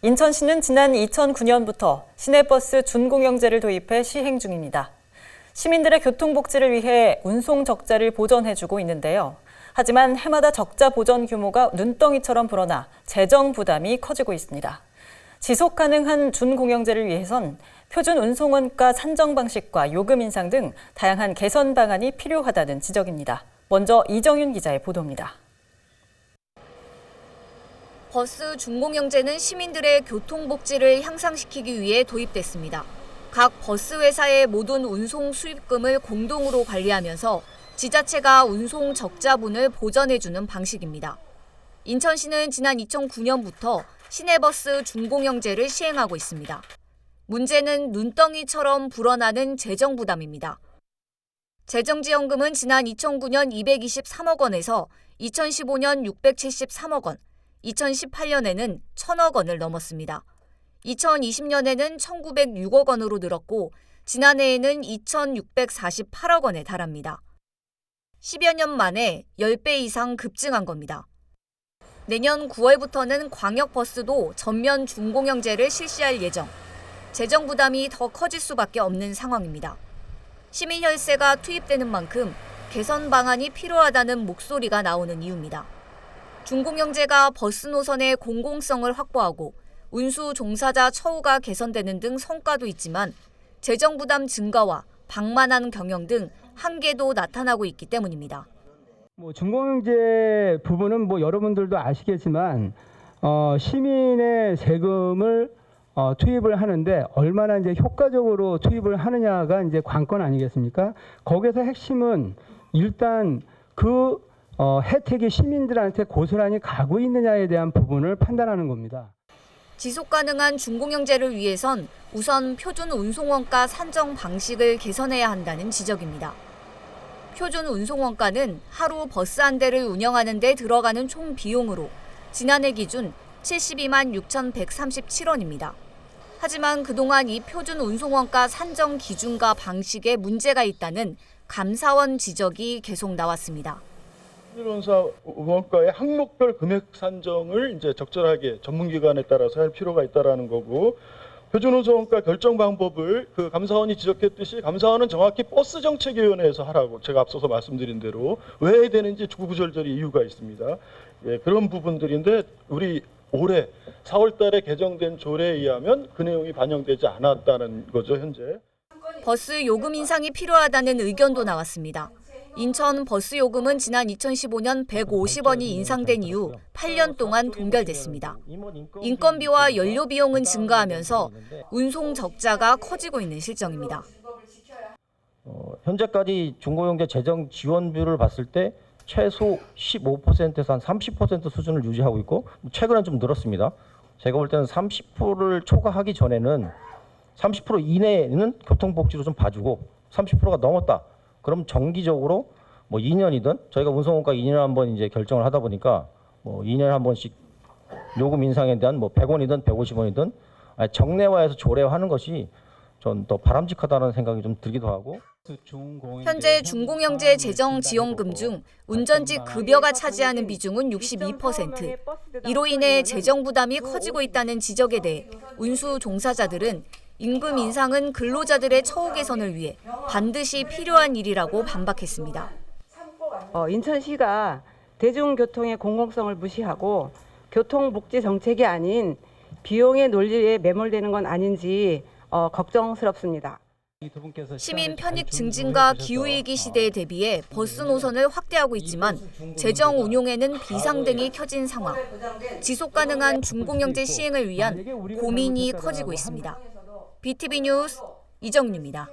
인천시는 지난 2009년부터 시내버스 준공영제를 도입해 시행 중입니다. 시민들의 교통복지를 위해 운송 적자를 보전해주고 있는데요. 하지만 해마다 적자 보전 규모가 눈덩이처럼 불어나 재정 부담이 커지고 있습니다. 지속 가능한 준공영제를 위해선 표준 운송원가 산정 방식과 요금 인상 등 다양한 개선 방안이 필요하다는 지적입니다. 먼저 이정윤 기자의 보도입니다. 버스 준공영제는 시민들의 교통복지를 향상시키기 위해 도입됐습니다. 각 버스 회사의 모든 운송 수입금을 공동으로 관리하면서 지자체가 운송 적자분을 보전해주는 방식입니다. 인천시는 지난 2009년부터 시내버스 준공영제를 시행하고 있습니다. 문제는 눈덩이처럼 불어나는 재정 부담입니다. 재정지원금은 지난 2009년 223억 원에서 2015년 673억 원, 2018년에는 1,000억 원을 넘었습니다. 2020년에는 1,906억 원으로 늘었고 지난해에는 2,648억 원에 달합니다. 10여 년 만에 10배 이상 급증한 겁니다. 내년 9월부터는 광역버스도 전면 준공영제를 실시할 예정. 재정 부담이 더 커질 수밖에 없는 상황입니다. 시민 혈세가 투입되는 만큼 개선 방안이 필요하다는 목소리가 나오는 이유입니다. 준공영제가 버스 노선의 공공성을 확보하고 운수 종사자 처우가 개선되는 등 성과도 있지만 재정 부담 증가와 방만한 경영 등 한계도 나타나고 있기 때문입니다. 준공영제 부분은 여러분들도 아시겠지만 시민의 세금을 투입을 하는데 얼마나 효과적으로 투입을 하느냐가 관건 아니겠습니까? 거기서 핵심은 일단 그 혜택이 시민들한테 고스란히 가고 있느냐에 대한 부분을 판단하는 겁니다. 지속 가능한 준공영제를 위해선 우선 표준 운송원가 산정 방식을 개선해야 한다는 지적입니다. 표준 운송원가는 하루 버스 한 대를 운영하는 데 들어가는 총 비용으로 지난해 기준 72만 6,137원입니다. 하지만 그동안 이 표준 운송원가 산정 기준과 방식에 문제가 있다는 감사원 지적이 계속 나왔습니다. 표준운송 원가의 항목별 금액 산정을 적절하게 전문기관에 따라서 할 필요가 있다라는 거고, 표준운송원가 결정 방법을 감사원이 지적했듯이 감사원은 정확히 버스정책위원회에서 하라고 제가 앞서서 말씀드린 대로 왜 해야 되는지 구구절절히 이유가 있습니다. 그런 부분들인데 우리 올해 4월 달에 개정된 조례에 의하면 그 내용이 반영되지 않았다는 거죠, 현재. 버스 요금 인상이 필요하다는 의견도 나왔습니다. 인천 버스 요금은 지난 2015년 150원이 인상된 이후 8년 동안 동결됐습니다. 인건비와 연료 비용은 증가하면서 운송 적자가 커지고 있는 실정입니다. 현재까지 준공영제 재정 지원비를 봤을 때 최소 15%에서 한 30% 수준을 유지하고 있고 최근엔 좀 늘었습니다. 제가 볼 때는 30%를 초과하기 전에는 30% 이내에는 교통복지로 좀 봐주고 30%가 넘었다. 그럼 정기적으로 2년이든 저희가 운송원가 2년에 한 번 결정을 하다 보니까 2년에 한 번씩 요금 인상에 대한 100원이든 150원이든 정례화해서 조례화하는 것이 전 더 바람직하다는 생각이 좀 들기도 하고. 현재 준공영제 재정 지원금 중 운전지 급여가 차지하는 비중은 62%. 이로 인해 재정 부담이 커지고 있다는 지적에 대해 운수 종사자들은 임금 인상은 근로자들의 처우 개선을 위해 반드시 필요한 일이라고 반박했습니다. 인천시가 대중교통의 공공성을 무시하고 교통복지 정책이 아닌 비용의 논리에 매몰되는 건 아닌지 걱정스럽습니다. 시민 편익 증진과 기후위기 시대에 대비해 버스 노선을 확대하고 있지만 재정 운용에는 비상등이 켜진 상황. 지속 가능한 준공영제 시행을 위한 고민이 커지고 있습니다. BTV 뉴스 이정윤입니다.